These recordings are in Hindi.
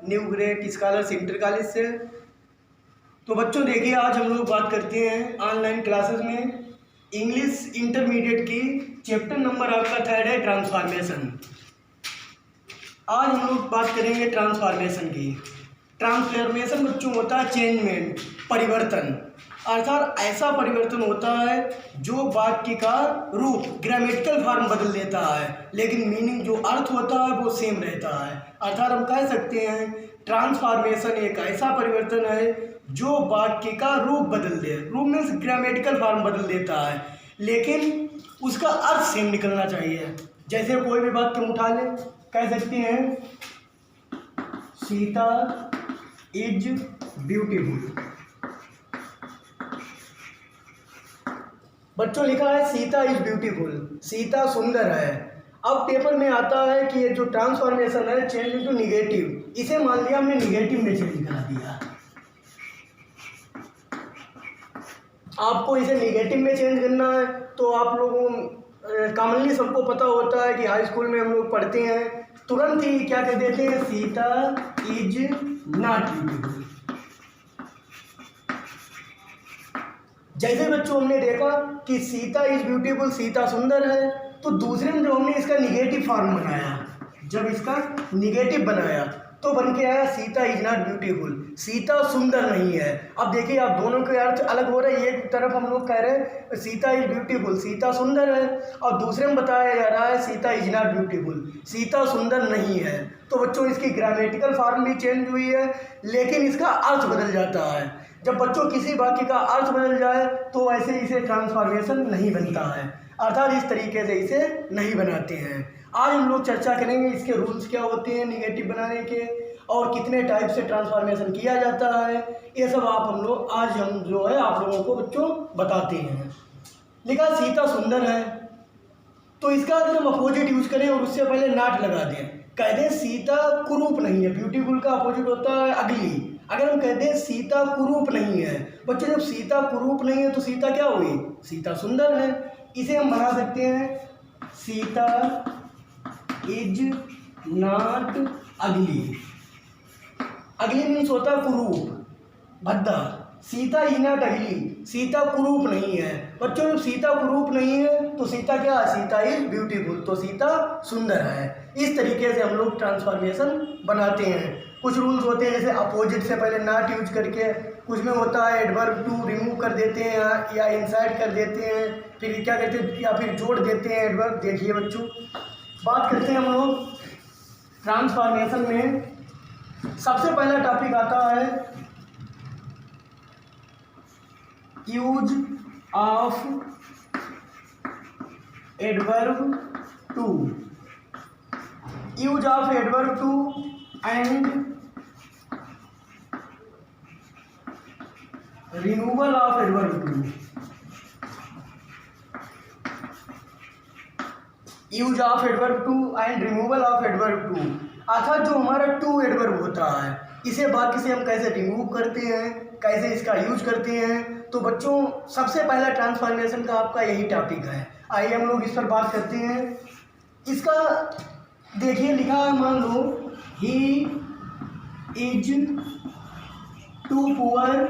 New grade scholars inter college से। तो बच्चों देखिए, आज हम लोग बात करते हैं ऑनलाइन क्लासेस में इंग्लिश इंटरमीडिएट की चैप्टर नंबर आपका 3 है ट्रांसफॉर्मेशन। आज हम लोग बात करेंगे ट्रांसफॉर्मेशन की। ट्रांसफॉर्मेशन बच्चों होता है चेंजमेंट, परिवर्तन, अर्थात ऐसा परिवर्तन होता है जो वाक्य का रूप ग्रामेटिकल फॉर्म बदल देता है, लेकिन मीनिंग जो अर्थ होता है वो सेम रहता है। अर्थात हम कह सकते हैं ट्रांसफॉर्मेशन एक ऐसा परिवर्तन है जो वाक्य का रूप बदल दे। रूप मीन्स ग्रामेटिकल फॉर्म बदल देता है, लेकिन उसका अर्थ सेम निकलना चाहिए। जैसे कोई भी वाक्य हम उठा लें, कह सकते हैं सीता इज ब्यूटीफुल। बच्चों लिखा है सीता इज ब्यूटीफुल, सीता सुंदर है। अब पेपर में आता है कि ये जो ट्रांसफॉर्मेशन है चेंज इनटू निगेटिव, इसे मान लिया हमने निगेटिव में चेंज करा दिया। आपको इसे निगेटिव में चेंज करना है तो आप लोगों कॉमनली सबको पता होता है कि हाई स्कूल में हम लोग पढ़ते हैं, तुरंत ही क्या कर देते हैं, सीता इज नॉट ब्यूटीफुल। जैसे बच्चों हमने देखा कि सीता इज ब्यूटीफुल, सीता सुंदर है, तो दूसरे में जो हमने इसका निगेटिव फॉर्म बनाया, जब इसका निगेटिव बनाया तो बन के आया Sita is not beautiful, Sita सुंदर नहीं है। अब देखिए आप दोनों के अर्थ अलग हो रहे हैं। एक तरफ हम लोग कह रहे हैं सीता इज ब्यूटीफुल, सीता सुंदर है, और दूसरे में बताया जा रहा है Sita is not beautiful, Sita सुंदर नहीं है। तो बच्चों इसकी ग्रामेटिकल फॉर्म भी चेंज हुई है, लेकिन इसका अर्थ बदल जाता है। जब बच्चों किसी वाक्य का अर्थ बदल जाए तो ऐसे इसे ट्रांसफॉर्मेशन नहीं बनता है, अर्थात इस तरीके से इसे नहीं बनाते हैं। आज हम लोग चर्चा करेंगे इसके रूल्स क्या होते हैं निगेटिव बनाने के, और कितने टाइप से ट्रांसफॉर्मेशन किया जाता है। ये सब आज हम जो है आप लोगों को बच्चों बताते हैं। लिखा सीता सुंदर है, तो इसका अगर हम अपोजिट यूज करें और उससे पहले नॉट लगा दें, कह दें सीता कुरूप नहीं है, ब्यूटीफुल का अपोजिट होता है अगली। अगर हम कहते हैं सीता कुरूप नहीं है, बच्चों जब सीता कुरूप नहीं है तो सीता क्या हुई, सीता सुंदर है। इसे हम बना सकते हैं सीता इज नॉट अगली। अगली मीन्स होता है कुरूप, भद्दा। सीता इज नॉट अगली, सीता कुरूप नहीं है। बच्चों जब सीता कुरूप नहीं है तो सीता क्या है, सीता इज ब्यूटीफुल, तो सीता सुंदर है। इस तरीके से हम लोग ट्रांसफॉर्मेशन बनाते हैं। कुछ रूल्स होते हैं जैसे अपोजिट से पहले नॉट यूज करके, कुछ में होता है एडवर्ब टू रिमूव कर देते हैं या इंसर्ट कर देते हैं, फिर क्या कहते हैं, या फिर जोड़ देते हैं एडवर्ब। देखिए बच्चों, बात करते हैं हम लोग ट्रांसफॉर्मेशन में। सबसे पहला टॉपिक आता है use of adverb too. Use of adverb too and removal of adverb too. Use of adverb too and removal of adverb too, अर्थात जो हमारा टू एडवर्ब होता है इसे वाक्य से हम कैसे रिमूव करते हैं, कैसे इसका यूज करते हैं। तो बच्चों सबसे पहला ट्रांसफॉर्मेशन का आपका यही टॉपिक है। आइए हम लोग इस पर बात करते हैं। इसका देखिए लिखा है, मान लो he is too poor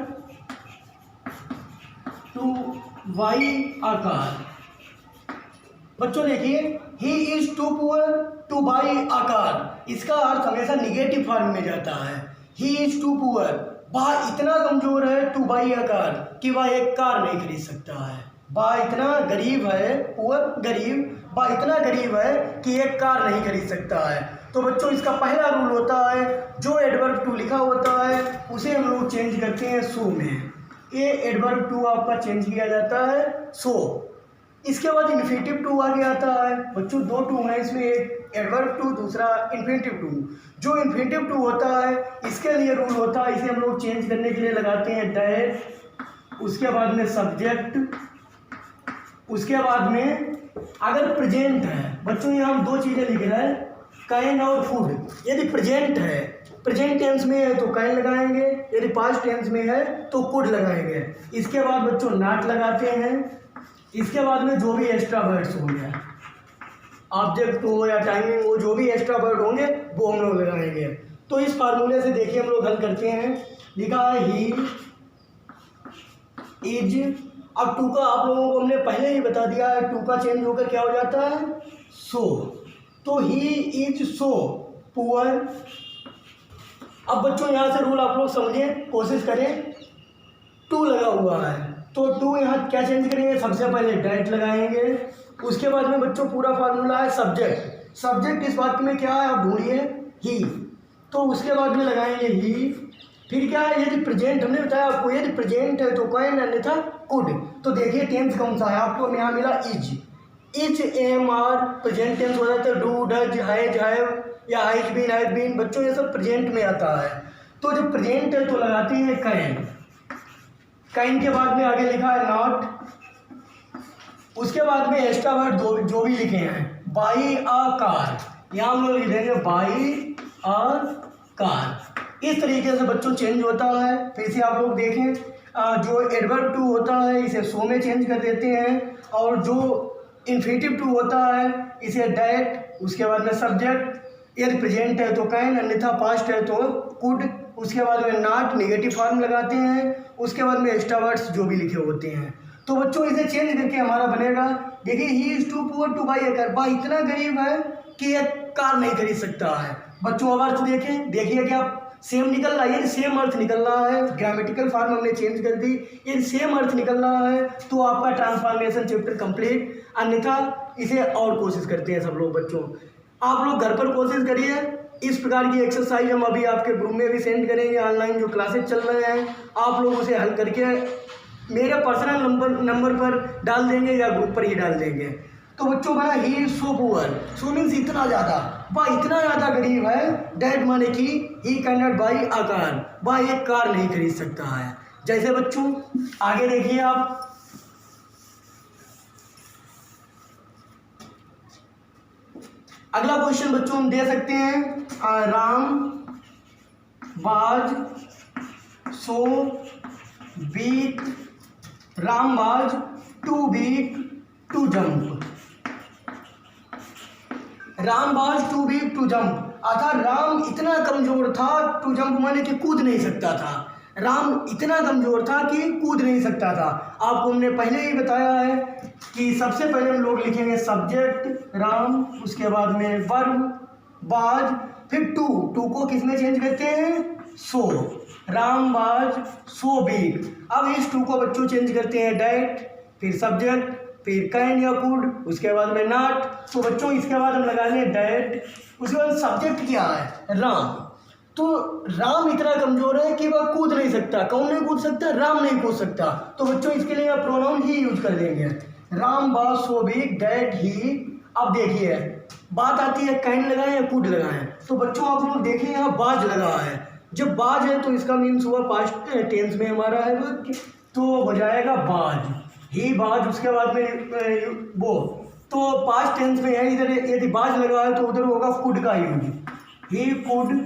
to buy a car. बच्चों देखिए, he is too poor to buy a car, इसका अर्थ हमेशा निगेटिव फॉर्म में जाता है। ही इज टू पुअर, वह इतना कमजोर है, टू बाई अ कार, कि वह एक कार नहीं खरीद सकता है। वह इतना गरीब है, पुअर गरीब, वह इतना गरीब है कि एक कार नहीं खरीद सकता है। तो बच्चों इसका पहला रूल होता है जो एडवर्ब टू लिखा होता है उसे हम लोग चेंज करते हैं सो में। ये एडवर्ब टू आपका चेंज किया जाता है सो। इसके बाद इन्फिनेटिव टू आगे आता है। बच्चों दो टू है इसमें, एक एडवर्ब टू, दूसरा इन्फिनेटिव टू। जो इन्फिनेटिव टू होता है इसके लिए रूल होता है, इसे हम लोग चेंज करने के लिए लगाते हैं डैश, उसके बाद में सब्जेक्ट, उसके बाद में अगर प्रेजेंट है, बच्चों यहाँ हम दो चीज़ें लिख रहे हैं, कैन और फूड। यदि प्रेजेंट है, प्रेजेंट टेंस में है तो कैन लगाएंगे, यदि पास्ट टेंस में है तो कुड लगाएंगे। इसके बाद बच्चों नॉट लगाते हैं। इसके बाद में जो भी एक्स्ट्रा वर्ड्स होंगे, ऑब्जेक्ट हो या टाइमिंग हो, जो भी एक्स्ट्रा वर्ड होंगे वो हम लोग लगाएंगे। तो इस फार्मूले से देखिए हम लोग हल करते हैं। लिखा है ही इज, अब टू का आप लोगों को हमने पहले ही बता दिया है, टू का चेंज होकर क्या हो जाता है सो, तो ही इज सो पुअर। अब बच्चों यहाँ से रूल आप लोग समझें, कोशिश करें। टू लगा हुआ है तो टू यहाँ क्या चेंज करेंगे, सबसे पहले डेट लगाएंगे, उसके बाद में बच्चों पूरा फार्मूला है सब्जेक्ट। सब्जेक्ट इस बात में क्या है आप ढूंढिए ही, तो उसके बाद में लगाएंगे ही। फिर क्या है, यदि प्रेजेंट हमने बताया आपको, यदि प्रेजेंट है तो कैन अन्यथा कुड। तो देखिए टेंस कौन सा है आपको, यहाँ मिला is am are present tense हो जाता है, डू डज हैज हैव या हैज बीन। बच्चों ये सब प्रेजेंट में आता है। तो जब प्रेजेंट है तो लगाते हैं कैन। कैन के बाद में आगे लिखा है नॉट, उसके बाद में एक्स्ट्रा वर्ड जो भी लिखे हैं, बाई अ कार, यहाँ हम लोग लिख देंगे बाई अ कार। इस तरीके से बच्चों चेंज होता है। फिर से आप लोग देखें, जो एडवर्ब टू होता है इसे सो में चेंज कर देते हैं, और जो इन्फिनेटिव टू होता है इसे डैट, उसके बाद में सब्जेक्ट, यदि प्रेजेंट है तो कैन, अन्यथा पास्ट है तो कुड, उसके बाद में नॉट नेगेटिव फॉर्म लगाते हैं, उसके बाद में एक्स्ट्रा वर्ड्स जो भी लिखे होते हैं। तो बच्चों इसे चेंज करके हमारा बनेगा, देखिए he is too poor to buy a car, buy इतना गरीब है कि एक कार नहीं खरीद सकता है। बच्चों अब अर्थ देखें, देखिए क्या सेम निकल रहा है, यदि सेम अर्थ निकल रहा है, ग्रामेटिकल फॉर्म हमने चेंज कर दी, यदि सेम अर्थ निकल रहा है तो आपका ट्रांसफॉर्मेशन चैप्टर कंप्लीट, अन्यथा इसे और कोशिश करते हैं सब लोग। बच्चों आप लोग घर पर कोशिश करिए, इस प्रकार की एक्सरसाइज हम अभी आपके ग्रुप में भी सेंड करेंगे, ऑनलाइन जो क्लासेस चल रहे हैं आप लोग उसे हल करके मेरे पर्सनल नंबर पर डाल देंगे या ग्रुप पर ही डाल देंगे। तो बच्चों बना he is so poor, so means इतना ज़्यादा, वह इतना ज़्यादा गरीब है, डैट माने कि he can not by a car, वह एक कार नहीं खरीद सकता है। जैसे बच्चों आगे देखिए आप, अगला क्वेश्चन बच्चों हम दे सकते हैं, Ram was so weak, Ram was too weak to jump, Ram was too weak to jump, अर्थात राम इतना कमजोर था, टू जंप माने कि कूद नहीं सकता था, राम इतना कमजोर था कि कूद नहीं सकता था। आपको हमने पहले ही बताया है कि सबसे पहले हम लोग लिखेंगे सब्जेक्ट राम, उसके बाद में वर्ब वाज, फिर टू को किस में चेंज करते हैं सो, राम वाज सो बिग। अब इस टू को बच्चों चेंज करते हैं डैट, फिर सब्जेक्ट, फिर कैन या कुड, उसके बाद में नॉट। तो बच्चों इसके बाद हम लगा लें डैट, उसके बाद सब्जेक्ट क्या है राम, तो राम इतना कमजोर है कि वह कूद नहीं सकता। कौन नहीं कूद सकता, राम नहीं कूद सकता। तो बच्चों इसके लिए आप प्रोनाउन ही यूज कर देंगे, Ram was so big that he. अब देखिए बात आती है कैन लगाएं या कुड लगाएं, तो बच्चों आप लोग देखिए यहाँ बाज लगा है, जब बाज है तो इसका मीन्स हुआ पास्ट टेंस में हमारा है तो हो जाएगा बाज, ही बाज, उसके बाद में वो तो पास्ट टेंस में है, इधर यदि बाज लगा है तो उधर होगा कुड का यूज, ही कुड।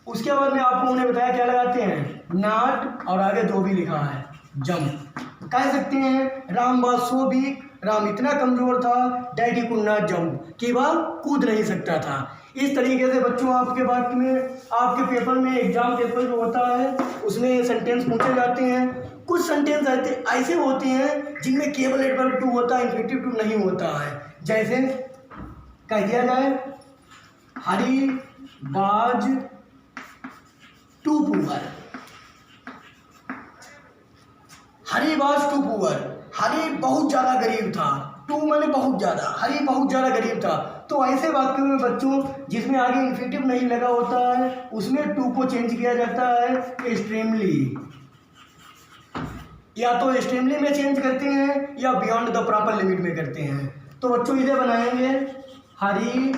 उसके बाद में आपको उन्हें बताया क्या लगाते हैं नॉट, और आगे जो भी लिखा है जंप। कह सकते हैं Ram was so weak, Ram इतना कमजोर था, that he could not jump, कि वह कूद नहीं सकता था। इस तरीके से बच्चों आपके बात में आपके पेपर में एग्जाम पेपर जो होता है उसमें सेंटेंस पूछे जाते हैं। कुछ सेंटेंस ऐसे होते हैं जिनमें केवल एडवर्ब टू होता है, इन्फिनेटिव टू नहीं होता है। जैसे कह दिया जाए Hari was too poor, Hari was too poor, Hari बहुत ज़्यादा गरीब था, टू माने बहुत ज़्यादा, हरी बहुत ज़्यादा गरीब था। तो ऐसे वाक्यों में बच्चों जिसमें आगे इन्फिनेटिव नहीं लगा होता है उसमें टू को चेंज किया जाता है एक्सट्रीमली, या तो एक्सट्रीमली में चेंज करते हैं या बियॉन्ड द प्रॉपर लिमिट में करते हैं। तो बच्चों इसे बनाएंगे Hari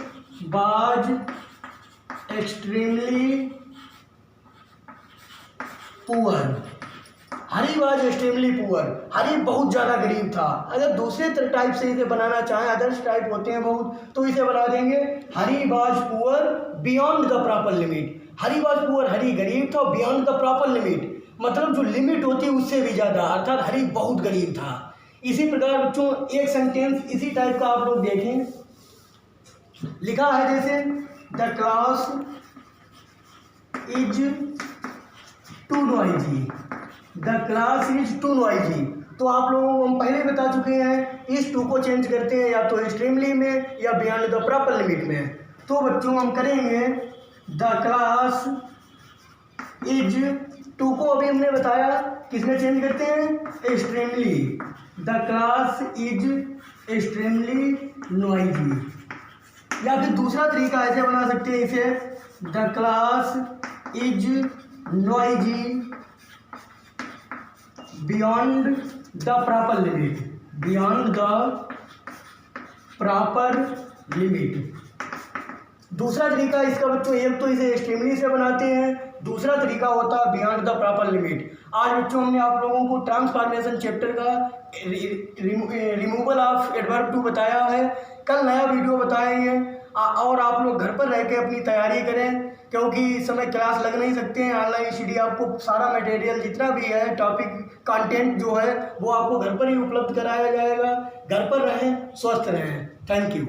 was extremely poor, Hari was extremely poor, Hari बहुत ज़्यादा गरीब था। अगर दूसरे टाइप से इसे बनाना चाहें, अदर्स टाइप होते हैं बहुत, तो इसे बना देंगे Hari was poor beyond the proper limit, Hari was poor, Hari गरीब था, बियॉन्ड द प्रॉपर लिमिट मतलब जो लिमिट होती है उससे भी ज़्यादा, अर्थात हरी बहुत गरीब था। इसी प्रकार बच्चों एक सेंटेंस इसी टाइप का आप लोग देखें, लिखा है जैसे the class is too noisy, the class is too noisy. तो आप लोगों को हम पहले बता चुके हैं, इस टू को चेंज करते हैं या तो एक्सट्रीमली में या बियॉन्ड द प्रॉपर लिमिट में। तो बच्चों हम करेंगे द क्लास इज, टू को अभी हमने बताया किसमें चेंज करते हैं, extremely, the class is extremely noisy. या फिर दूसरा तरीका ऐसे बना सकते हैं इसे, the class is noisy beyond the proper limit, beyond the proper limit. दूसरा तरीका इसका बच्चों, एक तो इसे एक्सट्रीमली से बनाते हैं, दूसरा तरीका होता है बियॉन्ड द प्रॉपर लिमिट। आज बच्चों हमने आप लोगों को ट्रांसफॉर्मेशन चैप्टर का रिमूवल ऑफ एडवर्ब टू बताया है। कल नया वीडियो बताएंगे और आप लोग घर पर रह के अपनी तैयारी करें, क्योंकि इस समय क्लास लग नहीं सकते हैं। ऑनलाइन स्टडी आपको सारा मटेरियल जितना भी है, टॉपिक कंटेंट जो है वो आपको घर पर ही उपलब्ध कराया जाएगा। घर पर रहें, स्वस्थ रहें। Thank you.